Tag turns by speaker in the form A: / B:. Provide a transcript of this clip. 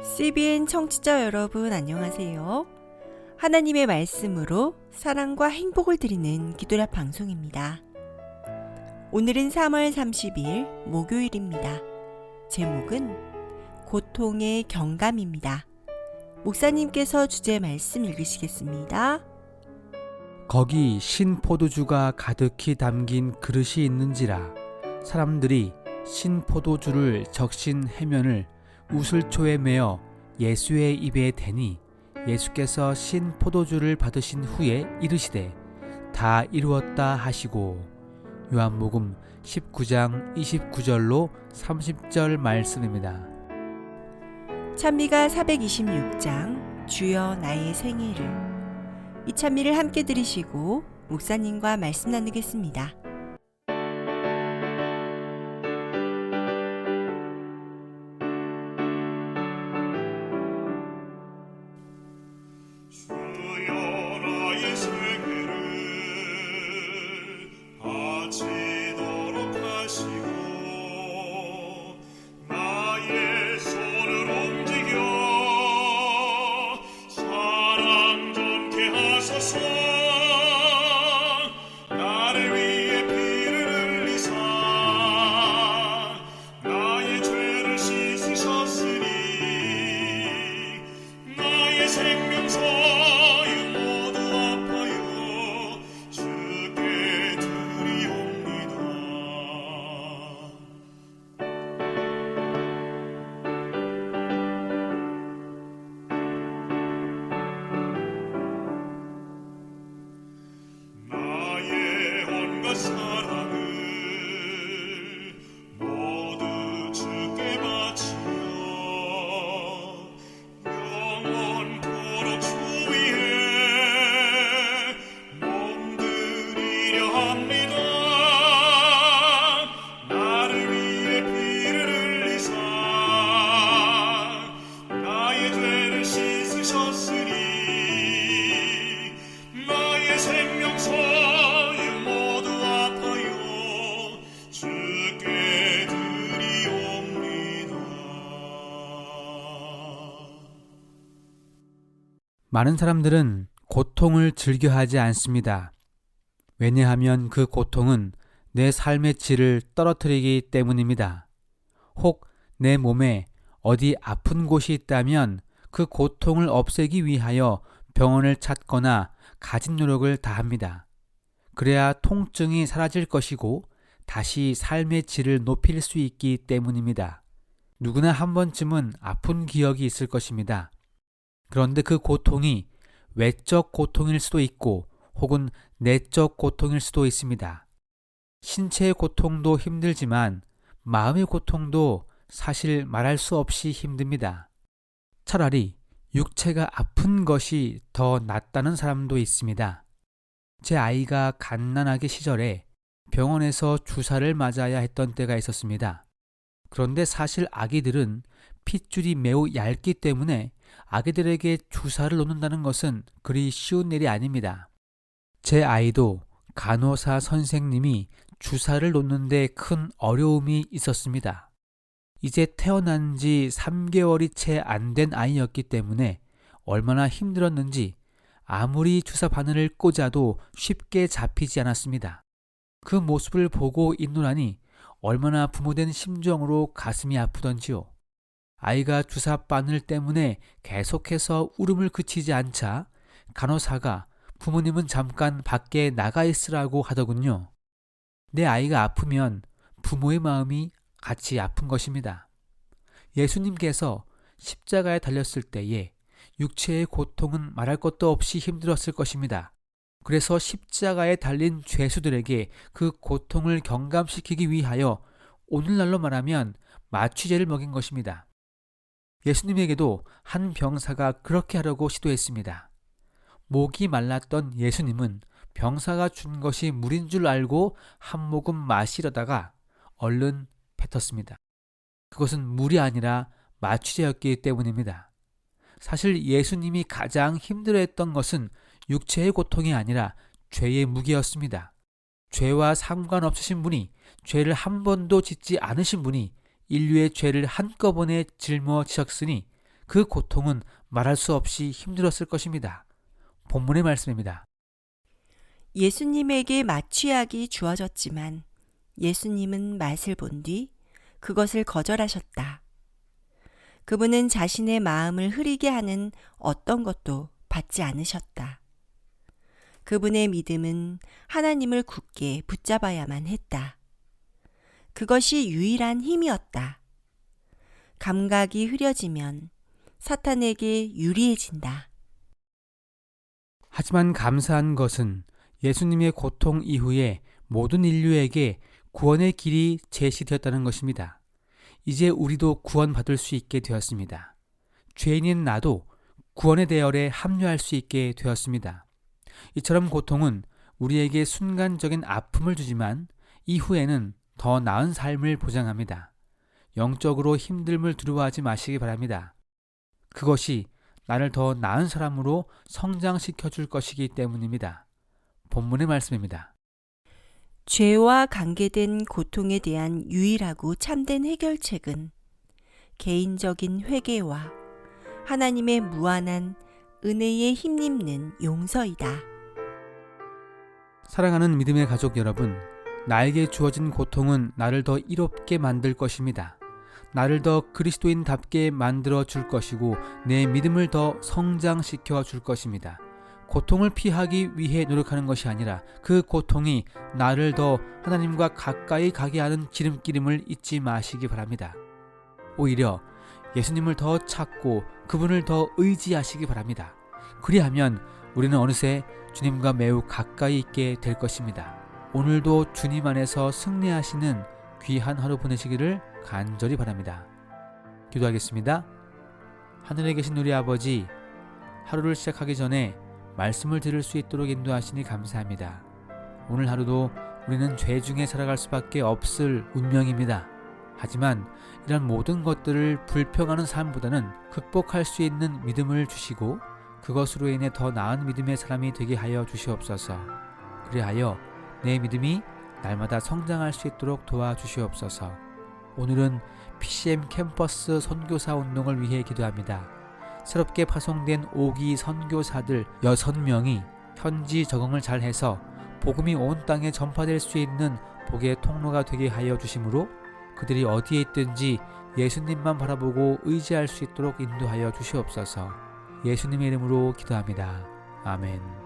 A: CBN 청취자 여러분 안녕하세요. 하나님의 말씀으로 사랑과 행복을 드리는 기도라 방송입니다. 오늘은 3월 30일 목요일입니다. 제목은 고통의 경감입니다. 목사님께서 주제 말씀 읽으시겠습니다.
B: 거기 신 포도주가 가득히 담긴 그릇이 있는지라 사람들이 신 포도주를 적신 해면을 우슬초에 매어 예수의 입에 대니 예수께서 신 포도주를 받으신 후에 이르시되 다 이루었다 하시고. 요한복음 19장 29절로 30절 말씀입니다.
A: 찬미가 426장 주여 나의 생애를, 이 찬미를 함께 들으시고 목사님과 말씀 나누겠습니다.
B: 많은 사람들은 고통을 즐겨하지 않습니다. 왜냐하면 그 고통은 내 삶의 질을 떨어뜨리기 때문입니다. 혹 내 몸에 어디 아픈 곳이 있다면 그 고통을 없애기 위하여 병원을 찾거나 가진 노력을 다합니다. 그래야 통증이 사라질 것이고 다시 삶의 질을 높일 수 있기 때문입니다. 누구나 한 번쯤은 아픈 기억이 있을 것입니다. 그런데 그 고통이 외적 고통일 수도 있고 혹은 내적 고통일 수도 있습니다. 신체의 고통도 힘들지만 마음의 고통도 사실 말할 수 없이 힘듭니다. 차라리 육체가 아픈 것이 더 낫다는 사람도 있습니다. 제 아이가 갓난아기 시절에 병원에서 주사를 맞아야 했던 때가 있었습니다. 그런데 사실 아기들은 핏줄이 매우 얇기 때문에 아기들에게 주사를 놓는다는 것은 그리 쉬운 일이 아닙니다. 제 아이도 간호사 선생님이 주사를 놓는데 큰 어려움이 있었습니다. 이제 태어난 지 3개월이 채 안 된 아이였기 때문에 얼마나 힘들었는지 아무리 주사 바늘을 꽂아도 쉽게 잡히지 않았습니다. 그 모습을 보고 있노라니 얼마나 부모된 심정으로 가슴이 아프던지요. 아이가 주사 바늘 때문에 계속해서 울음을 그치지 않자 간호사가 부모님은 잠깐 밖에 나가 있으라고 하더군요. 내 아이가 아프면 부모의 마음이 같이 아픈 것입니다. 예수님께서 십자가에 달렸을 때에 육체의 고통은 말할 것도 없이 힘들었을 것입니다. 그래서 십자가에 달린 죄수들에게 그 고통을 경감시키기 위하여 오늘날로 말하면 마취제를 먹인 것입니다. 예수님에게도 한 병사가 그렇게 하려고 시도했습니다. 목이 말랐던 예수님은 병사가 준 것이 물인 줄 알고 한 모금 마시려다가 얼른 뱉었습니다. 그것은 물이 아니라 마취제였기 때문입니다. 사실 예수님이 가장 힘들어했던 것은 육체의 고통이 아니라 죄의 무게였습니다. 죄와 상관없으신 분이, 죄를 한 번도 짓지 않으신 분이 인류의 죄를 한꺼번에 짊어지셨으니 그 고통은 말할 수 없이 힘들었을 것입니다. 본문의 말씀입니다.
A: 예수님에게 마취약이 주어졌지만 예수님은 맛을 본 뒤 그것을 거절하셨다. 그분은 자신의 마음을 흐리게 하는 어떤 것도 받지 않으셨다. 그분의 믿음은 하나님을 굳게 붙잡아야만 했다. 그것이 유일한 힘이었다. 감각이 흐려지면 사탄에게 유리해진다.
B: 하지만 감사한 것은 예수님의 고통 이후에 모든 인류에게 구원의 길이 제시되었다는 것입니다. 이제 우리도 구원받을 수 있게 되었습니다. 죄인인 나도 구원의 대열에 합류할 수 있게 되었습니다. 이처럼 고통은 우리에게 순간적인 아픔을 주지만 이후에는 더 나은 삶을 보장합니다. 영적으로 힘듦을 두려워하지 마시기 바랍니다. 그것이 나를 더 나은 사람으로 성장시켜 줄 것이기 때문입니다. 본문의 말씀입니다.
A: 죄와 관계된 고통에 대한 유일하고 참된 해결책은 개인적인 회개와 하나님의 무한한 은혜에 힘입는 용서이다.
B: 사랑하는 믿음의 가족 여러분, 나에게 주어진 고통은 나를 더 이롭게 만들 것입니다. 나를 더 그리스도인답게 만들어 줄 것이고 내 믿음을 더 성장시켜 줄 것입니다. 고통을 피하기 위해 노력하는 것이 아니라 그 고통이 나를 더 하나님과 가까이 가게 하는 지름길임을 잊지 마시기 바랍니다. 오히려 예수님을 더 찾고 그분을 더 의지하시기 바랍니다. 그리하면 우리는 어느새 주님과 매우 가까이 있게 될 것입니다. 오늘도 주님 안에서 승리하시는 귀한 하루 보내시기를 간절히 바랍니다. 기도하겠습니다. 하늘에 계신 우리 아버지, 하루를 시작하기 전에 말씀을 들을 수 있도록 인도하시니 감사합니다. 오늘 하루도 우리는 죄 중에 살아갈 수밖에 없을 운명입니다. 하지만 이런 모든 것들을 불평하는 삶보다는 극복할 수 있는 믿음을 주시고 그것으로 인해 더 나은 믿음의 사람이 되게 하여 주시옵소서. 그리하여 내 믿음이 날마다 성장할 수 있도록 도와주시옵소서. 오늘은 PCM 캠퍼스 선교사 운동을 위해 기도합니다. 새롭게 파송된 5기 선교사들 6명이 현지 적응을 잘해서 복음이 온 땅에 전파될 수 있는 복의 통로가 되게 하여 주심으로 그들이 어디에 있든지 예수님만 바라보고 의지할 수 있도록 인도하여 주시옵소서. 예수님의 이름으로 기도합니다. 아멘.